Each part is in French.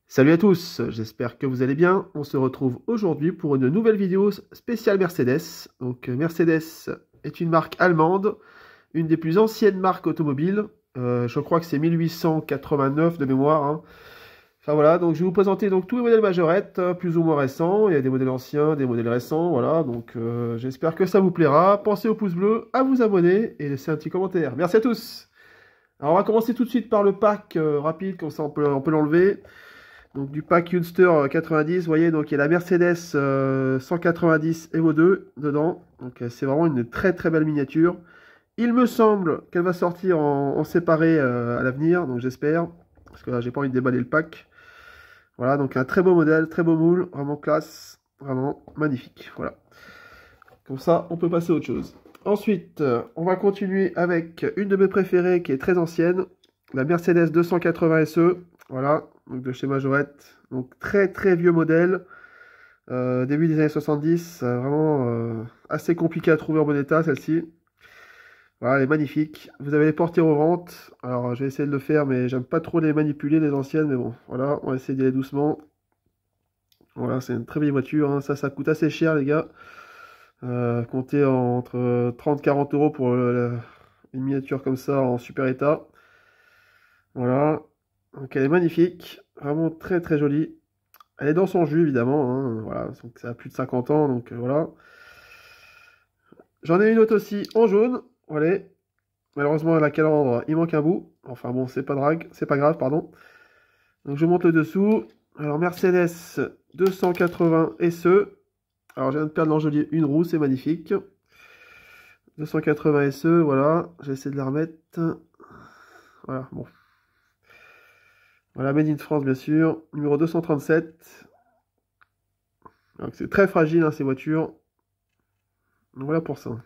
Salut à tous, j'espère que vous allez bien. On se retrouve aujourd'hui pour une nouvelle vidéo spéciale Mercedes. Donc Mercedes est une marque allemande, une des plus anciennes marques automobiles. Je crois que c'est 1889 de mémoire, hein. Enfin voilà, donc je vais vous présenter donc tous les modèles majorettes, plus ou moins récents. Il y a des modèles anciens, des modèles récents, voilà. Donc j'espère que ça vous plaira. Pensez au pouce bleu, à vous abonner et laissez un petit commentaire. Merci à tous. Alors on va commencer tout de suite par le pack rapide, comme ça on peut l'enlever. Donc du pack Youngster 90, vous voyez, donc il y a la Mercedes 190 Evo 2 dedans. Donc c'est vraiment une très très belle miniature. Il me semble qu'elle va sortir en séparé à l'avenir, donc j'espère. Parce que là, j'ai pas envie de déballer le pack. Voilà, donc un très beau modèle, très beau moule, vraiment classe, vraiment magnifique. Voilà. Comme ça, on peut passer à autre chose. Ensuite, on va continuer avec une de mes préférées qui est très ancienne, la Mercedes 280 SE. Voilà, donc de chez Majorette. Donc très très vieux modèle. Début des années 70. Vraiment assez compliqué à trouver en bon état celle-ci. Voilà, elle est magnifique. Vous avez les portières ouvrantes. Alors je vais essayer de le faire, mais j'aime pas trop les manipuler, les anciennes. Mais bon, voilà, on va essayer d'y aller doucement. Voilà, c'est une très vieille voiture, hein. Ça coûte assez cher, les gars. Comptez entre 30-40 euros pour une miniature comme ça en super état. Voilà. Donc elle est magnifique. Vraiment très très jolie. Elle est dans son jus, évidemment, hein. Voilà, donc ça a plus de 50 ans, donc voilà. J'en ai une autre aussi en jaune. Voilà. Malheureusement, à la calandre, il manque un bout. Enfin bon, c'est pas grave, pardon. Donc je monte le dessous. Alors Mercedes 280 SE. Alors je viens de perdre l'enjolier une roue, c'est magnifique. 280 SE, voilà. J'essaie de la remettre. Voilà, bon. Voilà, Made in France, bien sûr. Numéro 237. C'est très fragile, hein, ces voitures. Donc voilà pour ça.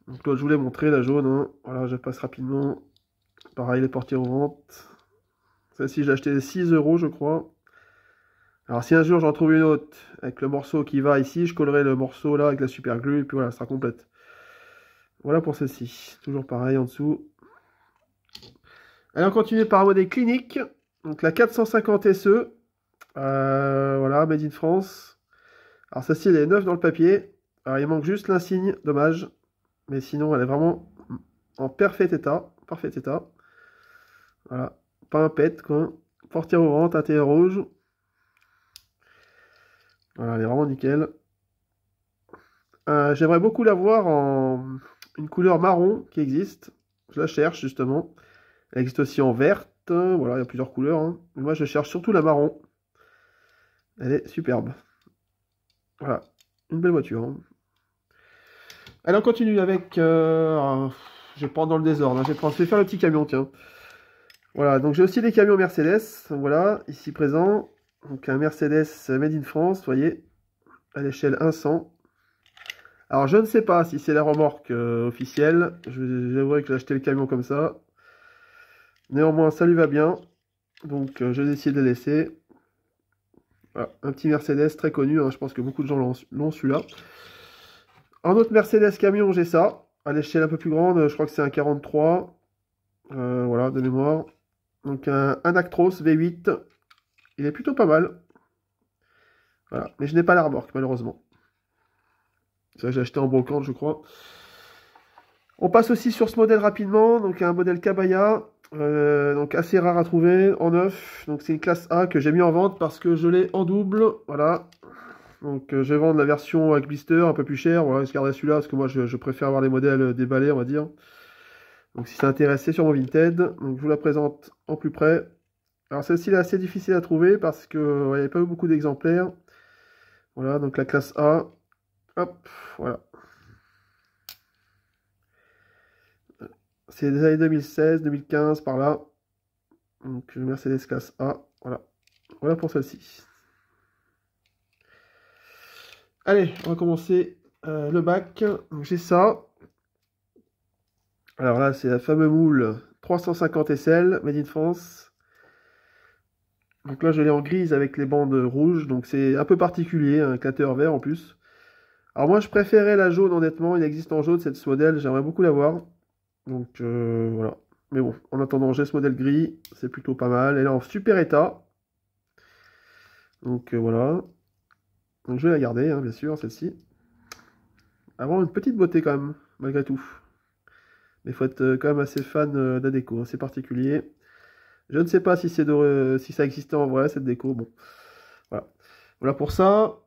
Donc là, je vous l'ai montré, la jaune, hein. Voilà, je passe rapidement. Pareil, les portières ouvrantes. Celle-ci, je l'ai acheté 6 euros, je crois. Alors, si un jour j'en trouve une autre avec le morceau qui va ici, je collerai le morceau là avec la super glue, et puis voilà, ça sera complète. Voilà pour celle-ci. Toujours pareil en dessous. Allez, on continue par un modèle clinique. Donc la 450 SE. Voilà, Made in France. Alors, celle-ci, elle est neuve dans le papier. Alors, il manque juste l'insigne, dommage. Mais sinon, elle est vraiment en parfait état. Parfait état. Voilà. Pas un pet, quoi. Portière ouvrante, intérieur rouge. Voilà, elle est vraiment nickel. J'aimerais beaucoup la voir en une couleur marron qui existe. Je la cherche, justement. Elle existe aussi en verte. Voilà, il y a plusieurs couleurs, hein. Mais moi, je cherche surtout la marron. Elle est superbe. Voilà. Une belle voiture, hein. Allez, on continue avec... je vais prendre dans le désordre, hein. Je vais faire le petit camion, tiens. Voilà, donc j'ai aussi des camions Mercedes. Voilà, ici présent. Donc un Mercedes Made in France, vous voyez, à l'échelle 100. Alors je ne sais pas si c'est la remorque officielle. J'avouerai que j'ai acheté le camion comme ça. Néanmoins, ça lui va bien. Donc je vais essayer de le laisser. Voilà, un petit Mercedes très connu, hein. Je pense que beaucoup de gens l'ont celui-là. En autre Mercedes camion, j'ai ça. À l'échelle un peu plus grande, je crois que c'est un 43. Voilà, de mémoire. Donc un Actros V8. Il est plutôt pas mal. Voilà, mais je n'ai pas la remorque, malheureusement. Ça, j'ai acheté en brocante, je crois. On passe aussi sur ce modèle rapidement. Donc un modèle Cabaya. Donc assez rare à trouver en neuf. Donc c'est une classe A que j'ai mis en vente parce que je l'ai en double. Voilà. Donc je vais vendre la version avec blister un peu plus cher. Voilà, je garderai celui-là parce que moi je préfère avoir les modèles déballés, on va dire. Donc si ça intéresse, c'est sur mon Vinted. Donc je vous la présente en plus près. Alors celle-ci est assez difficile à trouver parce que il n'y avait pas eu beaucoup d'exemplaires. Voilà, donc la classe A. Hop, voilà. C'est des années 2016, 2015, par là. Donc Mercedes classe A. Voilà. Voilà pour celle-ci. Allez, on va commencer le bac. Donc j'ai ça. Alors là, c'est la fameuse moule 350 SL, Made in France. Donc là, je l'ai en grise avec les bandes rouges. Donc c'est un peu particulier, un éclateur vert en plus. Alors moi, je préférais la jaune, honnêtement. Il existe en jaune, cette modèle. J'aimerais beaucoup l'avoir. Donc voilà. Mais bon, en attendant, j'ai ce modèle gris, c'est plutôt pas mal. Elle est en super état. Donc voilà. Donc je vais la garder, hein, bien sûr, celle-ci. Avoir une petite beauté quand même, malgré tout. Mais il faut être quand même assez fan de la déco, hein, c'est particulier. Je ne sais pas si, si ça existait en vrai, cette déco. Bon, voilà. Voilà pour ça.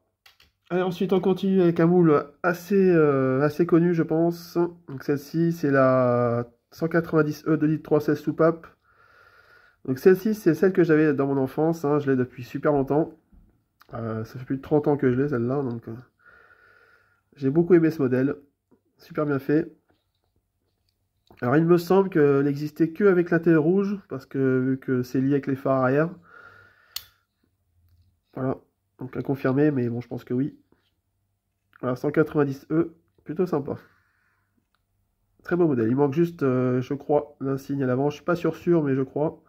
Allez, ensuite, on continue avec un moule assez connu, je pense. Donc celle-ci, c'est la 190E 2 litres 316 soupape. Donc celle-ci, c'est celle que j'avais dans mon enfance, hein, je l'ai depuis super longtemps. Ça fait plus de 30 ans que je l'ai, celle-là. Donc j'ai beaucoup aimé ce modèle. Super bien fait. Alors il me semble qu'elle n'existait que avec la télé rouge, parce que vu que c'est lié avec les phares arrière. Voilà, donc à confirmer, mais bon, je pense que oui. Voilà, 190E, plutôt sympa. Très beau modèle. Il manque juste, je crois, l'insigne à l'avant. Je suis pas sûr, mais je crois.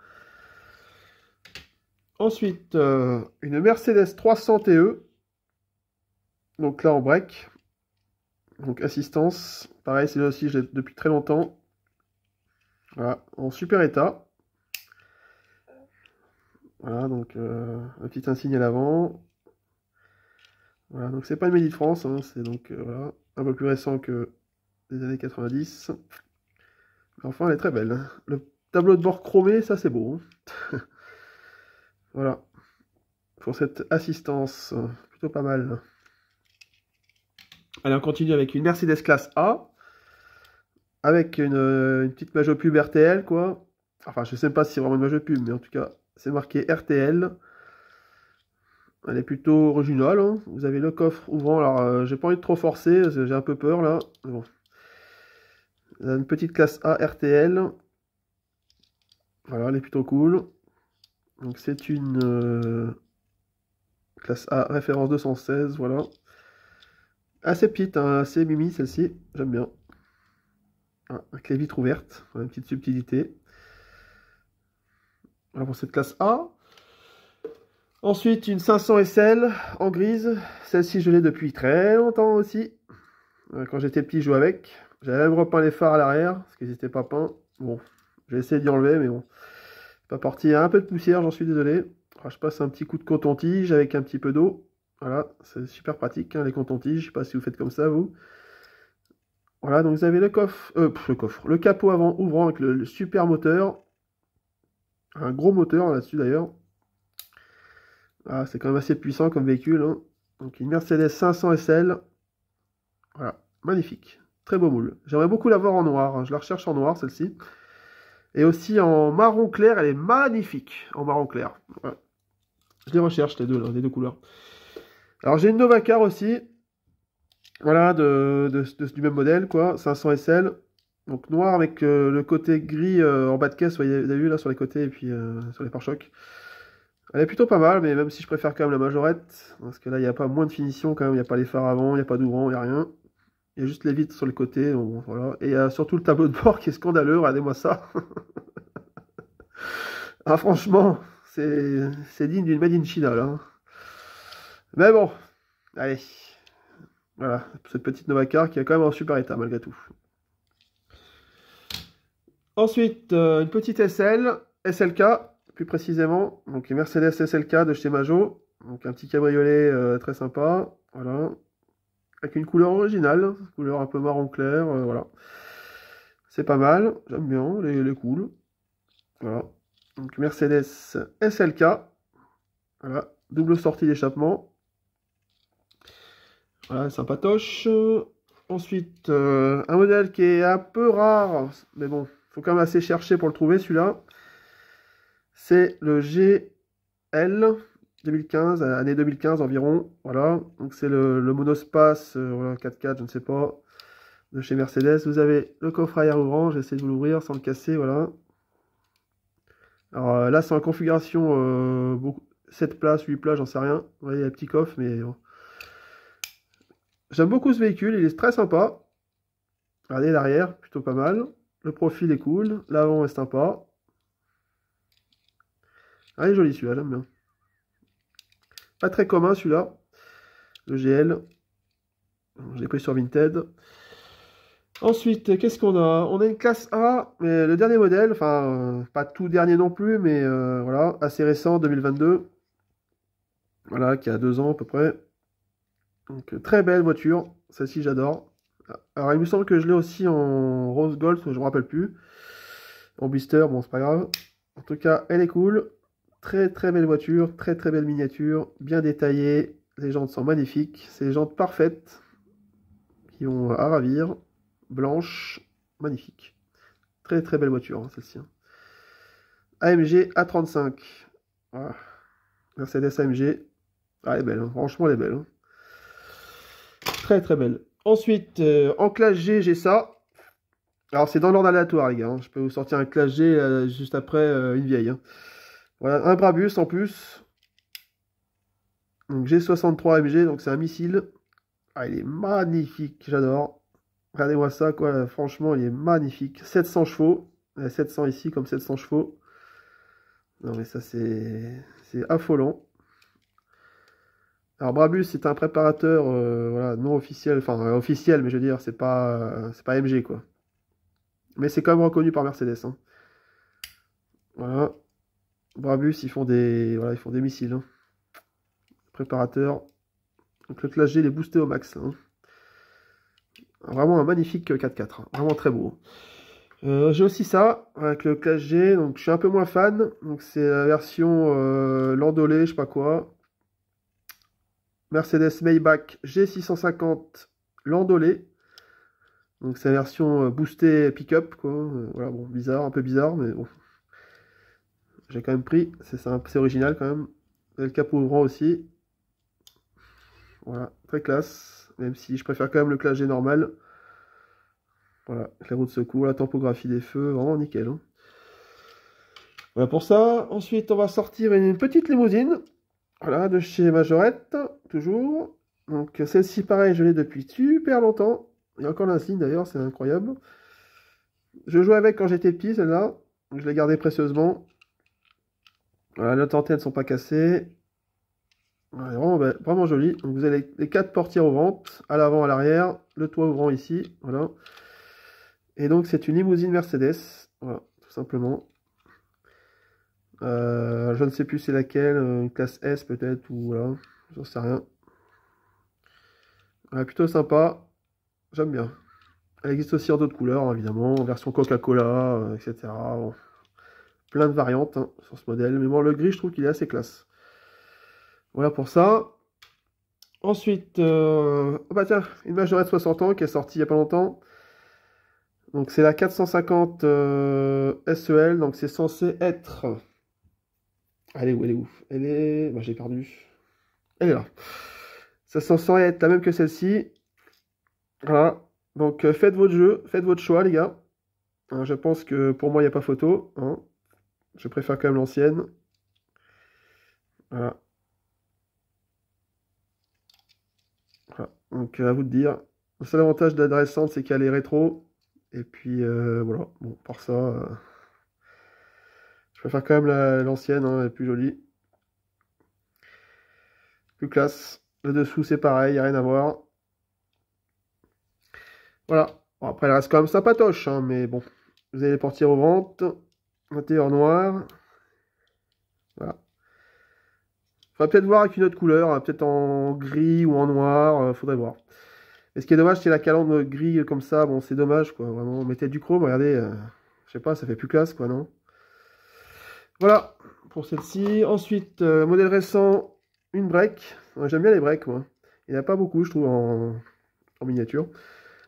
Ensuite, une Mercedes 300 TE. Donc là, en break. Donc assistance. Pareil, c'est là aussi, je l'ai depuis très longtemps. Voilà, en super état. Voilà, donc un petit insigne à l'avant. Voilà, donc c'est pas une Made in France, hein, c'est donc voilà, un peu plus récent que les années 90. Mais enfin, elle est très belle, hein. Le tableau de bord chromé, ça c'est beau, hein. Voilà, pour cette assistance, plutôt pas mal. Allez, on continue avec une Mercedes classe A, avec une petite Majo pub RTL, quoi. Enfin, je sais pas si c'est vraiment une Majo pub, mais en tout cas, c'est marqué RTL. Elle est plutôt originale, hein. Vous avez le coffre ouvrant, alors j'ai pas envie de trop forcer, j'ai un peu peur là. Mais bon. Une petite classe A RTL. Voilà, elle est plutôt cool. Donc c'est une classe A référence 216, voilà. Assez petite, hein, assez mimi celle-ci, j'aime bien. Ah, avec les vitres ouvertes, une petite subtilité. Voilà pour cette classe A. Ensuite, une 500 SL en grise. Celle-ci, je l'ai depuis très longtemps aussi. Quand j'étais petit, je jouais avec. J'avais même repeint les phares à l'arrière, parce qu'ils n'étaient pas peints. Bon, j'ai essayé d'y enlever, mais bon. C'est pas parti. Il y a un peu de poussière, j'en suis désolé. Alors, je passe un petit coup de coton-tige avec un petit peu d'eau. Voilà, c'est super pratique, hein, les cotons-tiges. Je sais pas si vous faites comme ça, vous. Voilà, donc vous avez le coffre, le capot avant ouvrant avec le super moteur. Un gros moteur là-dessus d'ailleurs. Ah, c'est quand même assez puissant comme véhicule, hein. Donc une Mercedes 500 SL. Voilà, magnifique. Très beau moule. J'aimerais beaucoup l'avoir en noir, hein. Je la recherche en noir celle-ci. Et aussi en marron clair, elle est magnifique en marron clair. Voilà. Je les recherche les deux, là, les deux couleurs. Alors j'ai une Novacar aussi. Voilà, du même modèle, quoi. 500 SL. Donc noir avec le côté gris en bas de caisse, vous avez vu là sur les côtés et puis sur les pare-chocs. Elle est plutôt pas mal, mais même si je préfère quand même la majorette, parce que là il n'y a pas moins de finition quand même, il n'y a pas les phares avant, il n'y a pas d'ouvrant, il n'y a rien. Il y a juste les vitres sur le côté, donc bon, voilà. Et surtout le tableau de bord qui est scandaleux, regardez-moi ça. Ah franchement, c'est digne d'une Made in China là, hein. Mais bon, allez. Voilà, cette petite Novacar qui est quand même en super état malgré tout. Ensuite, une petite SLK, plus précisément. Donc une Mercedes SLK de chez Majo. Donc un petit cabriolet très sympa. Voilà. Avec une couleur originale, couleur un peu marron clair. Voilà. C'est pas mal, j'aime bien, elle est cool. Voilà. Donc Mercedes SLK. Voilà. Double sortie d'échappement. Voilà, sympatoche. Ensuite, un modèle qui est un peu rare, mais bon, faut quand même assez chercher pour le trouver celui-là. C'est le GL 2015, année 2015 environ. Voilà, donc c'est le monospace voilà, 4x4, je ne sais pas, de chez Mercedes. Vous avez le coffre arrière ouvrant, j'essaie de vous l'ouvrir sans le casser, voilà. Alors là, c'est en configuration 7 places, 8 places, j'en sais rien. Vous voyez, il y a un petit coffre, mais bon. J'aime beaucoup ce véhicule, il est très sympa. Regardez l'arrière, plutôt pas mal. Le profil est cool, l'avant est sympa. Ah, il est joli celui-là, j'aime bien. Pas très commun celui-là, le GL. Je l'ai pris sur Vinted. Ensuite, qu'est-ce qu'on a? On a une classe A, mais le dernier modèle, enfin, pas tout dernier non plus, mais voilà, assez récent, 2022. Voilà, qui a 2 ans à peu près. Donc, très belle voiture. Celle-ci, j'adore. Alors, il me semble que je l'ai aussi en rose gold, je ne me rappelle plus. En blister, bon, c'est pas grave. En tout cas, elle est cool. Très, très belle voiture. Très, très belle miniature. Bien détaillée. Les jantes sont magnifiques. C'est les jantes parfaites qui vont à ravir. Blanche. Magnifique. Très, très belle voiture, hein, celle-ci. AMG A35. Voilà. Mercedes AMG. Ah, elle est belle, hein. Franchement, elle est belle, hein. Très très belle. Ensuite, en classe G, j'ai ça. Alors, c'est dans l'ordre aléatoire, les gars, hein. Je peux vous sortir un classe G juste après une vieille, hein. Voilà, un Brabus en plus. Donc, G63 MG, donc c'est un missile. Ah, il est magnifique, j'adore. Regardez-moi ça, quoi. Franchement, il est magnifique. 700 chevaux. 700 ici, comme 700 chevaux. Non, mais ça, c'est affolant. Alors Brabus c'est un préparateur voilà, non officiel, enfin officiel, mais je veux dire c'est pas MG quoi. Mais c'est quand même reconnu par Mercedes, hein. Voilà. Brabus ils font des voilà, ils font des missiles, hein. Préparateur. Donc le classe G il est boosté au max, hein. Vraiment un magnifique 4x4, hein. Vraiment très beau. J'ai aussi ça avec le classe G, donc je suis un peu moins fan. Donc c'est la version Landaulet, je sais pas quoi. Mercedes Maybach G650 Landaulet. Donc c'est la version boostée pick-up, quoi. Voilà, bon, bizarre, un peu bizarre, mais bon. J'ai quand même pris, c'est original quand même. Et le capot ouvrant aussi. Voilà, très classe. Même si je préfère quand même le classe G normal. Voilà, avec la roue de secours, la topographie des feux, vraiment nickel, hein. Voilà pour ça. Ensuite, on va sortir une petite limousine. Voilà, de chez Majorette, toujours. Donc celle-ci, pareil, je l'ai depuis super longtemps. Il y a encore l'insigne d'ailleurs, c'est incroyable. Je jouais avec quand j'étais petit, celle-là. Je l'ai gardée précieusement. Voilà, les antennes ne sont pas cassées. Ouais, vraiment, vraiment joli. Donc vous avez les 4 portières ouvrantes, à l'avant, à l'arrière, le toit ouvrant ici. Voilà. Et donc c'est une limousine Mercedes. Voilà, tout simplement. Je ne sais plus c'est laquelle, une classe S peut-être, ou voilà, j'en sais rien. Ouais, plutôt sympa. J'aime bien. Elle existe aussi en d'autres couleurs, hein, évidemment, en version Coca-Cola, etc. Bon, plein de variantes, hein, sur ce modèle. Mais bon, le gris, je trouve qu'il est assez classe. Voilà pour ça. Ensuite, oh bah tiens, une Majorette 60 ans qui est sortie il n'y a pas longtemps. Donc c'est la 450 SEL, donc c'est censé être... Elle est où? Elle est où? Elle est... Bah, j'ai perdu. Elle est là. Ça censé être la même que celle-ci. Voilà. Donc faites votre jeu, faites votre choix les gars. Hein, je pense que pour moi il n'y a pas photo, hein. Je préfère quand même l'ancienne. Voilà. Voilà. Donc à vous de dire. Le seul avantage de la récente c'est qu'elle est rétro. Et puis voilà. Bon, par ça, je préfère quand même l'ancienne, hein, elle est plus jolie. Plus classe. Le dessous c'est pareil, il n'y a rien à voir. Voilà. Bon, après elle reste quand même sympatoche, hein, mais bon. Vous avez les portières ouvrantes. Intérieur noir. Voilà. Faudrait peut-être voir avec une autre couleur, hein, peut-être en gris ou en noir, faudrait voir. Et ce qui est dommage, c'est la calandre gris comme ça, bon c'est dommage quoi, vraiment. Mettez du chrome, regardez, je sais pas, ça fait plus classe quoi, non? Voilà, pour celle-ci. Ensuite, modèle récent, une break. Ouais, j'aime bien les breaks moi. Il n'y en a pas beaucoup, je trouve, en miniature.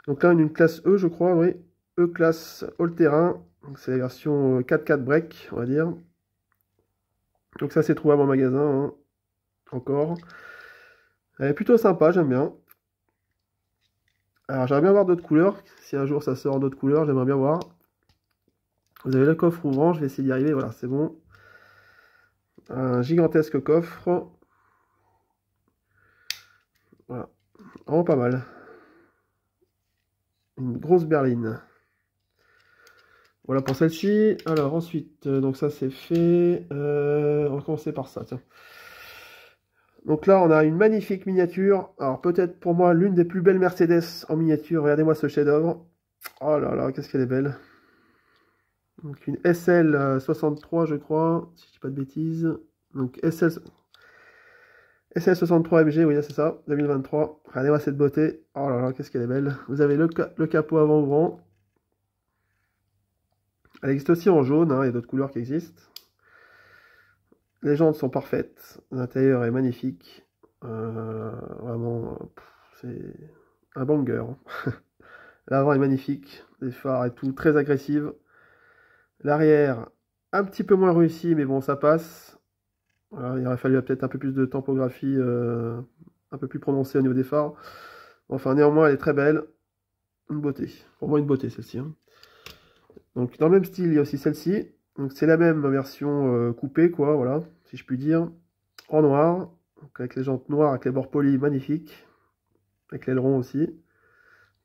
Donc là, une classe E, je crois, oui. E classe all-terrain. Donc c'est la version 4x4 break, on va dire. Donc ça, c'est trouvable en magasin, hein. Encore. Elle est plutôt sympa, j'aime bien. Alors j'aimerais bien voir d'autres couleurs. Si un jour ça sort d'autres couleurs, j'aimerais bien voir. Vous avez le coffre ouvrant, je vais essayer d'y arriver. Voilà, c'est bon. Un gigantesque coffre. Voilà, vraiment pas mal. Une grosse berline. Voilà pour celle-ci. Alors ensuite, donc ça c'est fait. On va commencer par ça, tiens. Donc là, on a une magnifique miniature. Alors peut-être pour moi l'une des plus belles Mercedes en miniature. Regardez-moi ce chef-d'œuvre. Oh là là, qu'est-ce qu'elle est belle. Donc une SL63, je crois, si je dis pas de bêtises. Donc SL63 MG, oui, c'est ça, 2023. Regardez-moi cette beauté. Oh là là, qu'est-ce qu'elle est belle. Vous avez le capot avant ouvrant. Elle existe aussi en jaune, hein, il y a d'autres couleurs qui existent. Les jantes sont parfaites. L'intérieur est magnifique. Vraiment, c'est un banger. L'avant est magnifique. Les phares et tout, très agressive. L'arrière, un petit peu moins réussi, mais bon, ça passe. Voilà, il aurait fallu peut-être un peu plus de topographie, un peu plus prononcée au niveau des phares. Enfin, néanmoins, elle est très belle. Une beauté. Pour moi, une beauté, celle-ci. Hein. Donc, dans le même style, il y a aussi celle-ci. Donc, c'est la même version coupée, quoi, voilà, si je puis dire. En noir. Donc, avec les jantes noires, avec les bords polis, magnifiques. Avec l'aileron aussi.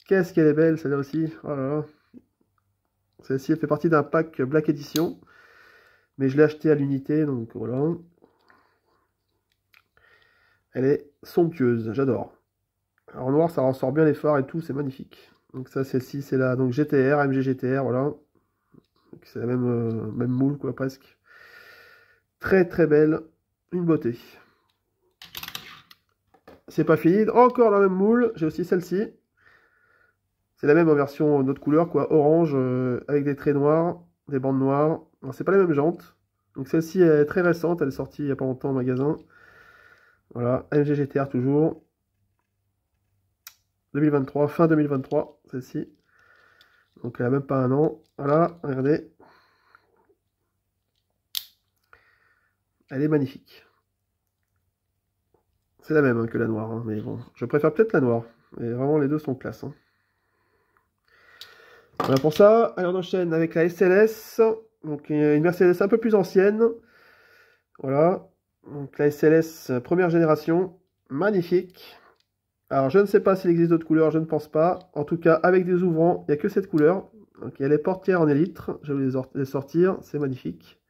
Qu'est-ce qu'elle est belle, celle-là aussi. Oh là là. Celle-ci, elle fait partie d'un pack Black Edition. Mais je l'ai acheté à l'unité, donc voilà. Elle est somptueuse, j'adore. En noir, ça ressort bien les phares et tout, c'est magnifique. Donc ça, celle-ci, c'est la donc GTR, MG GTR, voilà. C'est la même moule, quoi, presque. Très très belle, une beauté. C'est pas fini, encore la même moule, j'ai aussi celle-ci. C'est la même en version d'autres couleurs, quoi, orange, avec des traits noirs, des bandes noires. C'est pas les mêmes jantes. Donc celle-ci est très récente, elle est sortie il n'y a pas longtemps au magasin. Voilà, MG GTR toujours. 2023, fin 2023, celle-ci. Donc elle a même pas un an. Voilà, regardez. Elle est magnifique. C'est la même hein, que la noire, hein, mais bon, je préfère peut-être la noire. Mais vraiment, les deux sont classe. Hein. Voilà pour ça. Allez, on enchaîne avec la SLS. Donc une Mercedes un peu plus ancienne. Voilà. Donc la SLS première génération. Magnifique. Alors je ne sais pas s'il existe d'autres couleurs, je ne pense pas. En tout cas, avec des ouvrants, il n'y a que cette couleur. Donc il y a les portières en élytre. Je vais les sortir. C'est magnifique.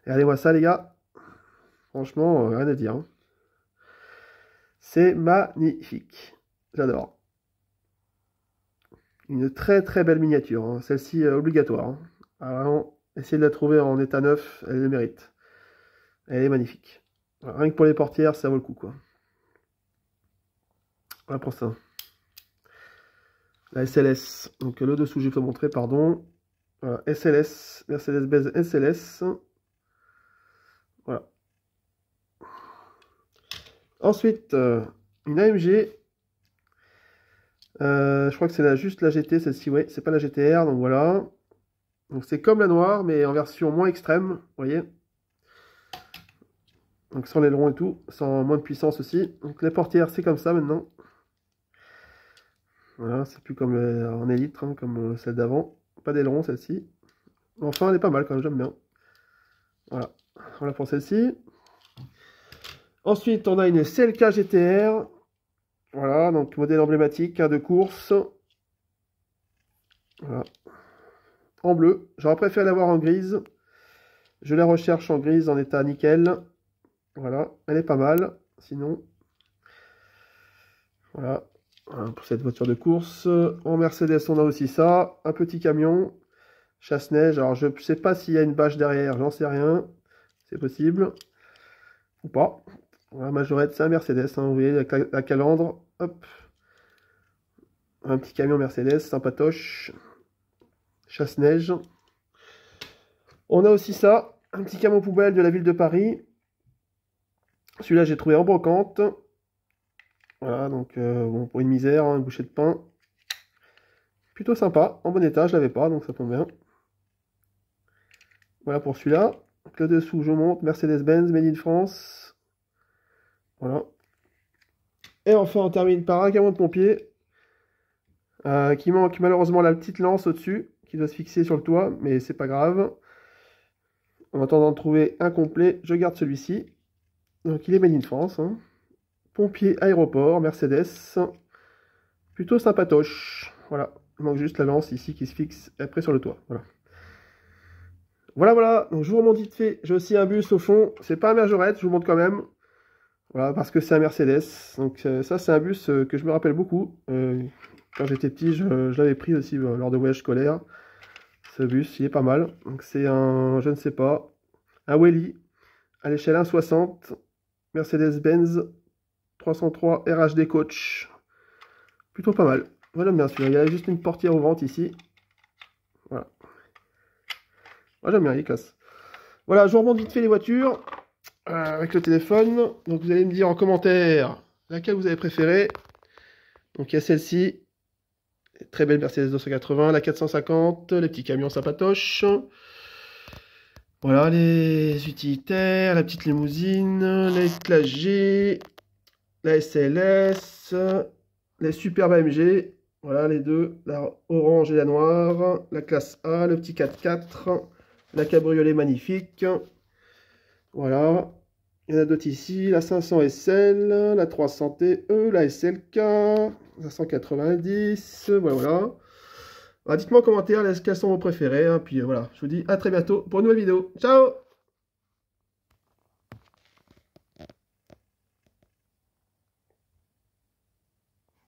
Regardez-moi ça, les gars. Franchement, rien à dire. Hein. C'est magnifique. J'adore. Une très très belle miniature. Hein. Celle-ci obligatoire. Hein. Alors, vraiment, essayez de la trouver en état neuf, elle le mérite. Elle est magnifique. Alors, rien que pour les portières, ça vaut le coup, quoi. Voilà pour ça. La SLS. Donc le dessous, je vais vous montrer, pardon. Voilà, SLS, Mercedes-Benz SLS. Voilà. Ensuite, une AMG. Je crois que c'est juste la GT, celle-ci, ouais, c'est pas la GTR, donc voilà. Donc c'est comme la noire, mais en version moins extrême, vous voyez. Donc sans l'aileron et tout, sans moins de puissance aussi. Donc les portières, c'est comme ça maintenant. Voilà, c'est plus comme en élytre, hein, comme celle d'avant. Pas d'aileron celle-ci. Enfin, elle est pas mal quand même, j'aime bien. Voilà, voilà pour celle-ci. Ensuite, on a une CLK GTR. Voilà, donc modèle emblématique hein, de course. Voilà. En bleu. J'aurais préféré l'avoir en grise. Je la recherche en grise en état nickel. Voilà, elle est pas mal. Sinon, voilà. Voilà pour cette voiture de course. En Mercedes, on a aussi ça. Un petit camion. Chasse-neige. Alors, je ne sais pas s'il y a une bâche derrière. J'en sais rien. C'est possible. Ou pas. Voilà, majorette, c'est un Mercedes. Hein, vous voyez, la calandre. Hop. Un petit camion Mercedes, sympatoche. Chasse-neige. On a aussi ça. Un petit camion poubelle de la ville de Paris. Celui-là, j'ai trouvé en brocante. Voilà, donc bon, pour une misère, hein, une bouchée de pain. Plutôt sympa, en bon état, je l'avais pas, donc ça tombe bien. Voilà pour celui-là. Le dessous, je monte, Mercedes-Benz, Made in France. Voilà. Et enfin, on termine par un camion de pompier. Qui manque malheureusement la petite lance au-dessus, qui doit se fixer sur le toit, mais c'est pas grave. En attendant de trouver un complet, je garde celui-ci. Donc il est Made in France. Hein. Pompier aéroport, Mercedes. Plutôt sympatoche. Voilà. Il manque juste la lance ici qui se fixe après sur le toit. Voilà. Voilà. Donc je vous remonte vite fait. J'ai aussi un bus au fond. C'est pas un Majorette, je vous montre quand même. Voilà, parce que c'est un Mercedes. Donc ça, c'est un bus que je me rappelle beaucoup. Quand j'étais petit, je l'avais pris aussi lors de voyages scolaires. Ce bus, il est pas mal. Donc c'est un, je ne sais pas, un Welly à l'échelle 1,60, Mercedes-Benz 303 RHD Coach. Plutôt pas mal. Moi j'aime bien celui-là. Il y a juste une portière ouvrante ici. Voilà. Moi j'aime bien, il est classe. Voilà, je vous remonte vite fait les voitures avec le téléphone. Donc vous allez me dire en commentaire laquelle vous avez préférée. Donc il y a celle-ci. Très belle Mercedes 280, la 450, les petits camions sympatoches. Voilà les utilitaires, la petite limousine, les Classe G, la SLS, les superbes AMG. Voilà les deux, la orange et la noire, la classe A, le petit 4x4, la cabriolet magnifique. Voilà. Il y en a d'autres ici, la 500 SL, la 300 TE, la SLK, la 190, voilà. Dites-moi en commentaire quels sont vos préférés, hein, puis voilà, je vous dis à très bientôt pour une nouvelle vidéo. Ciao!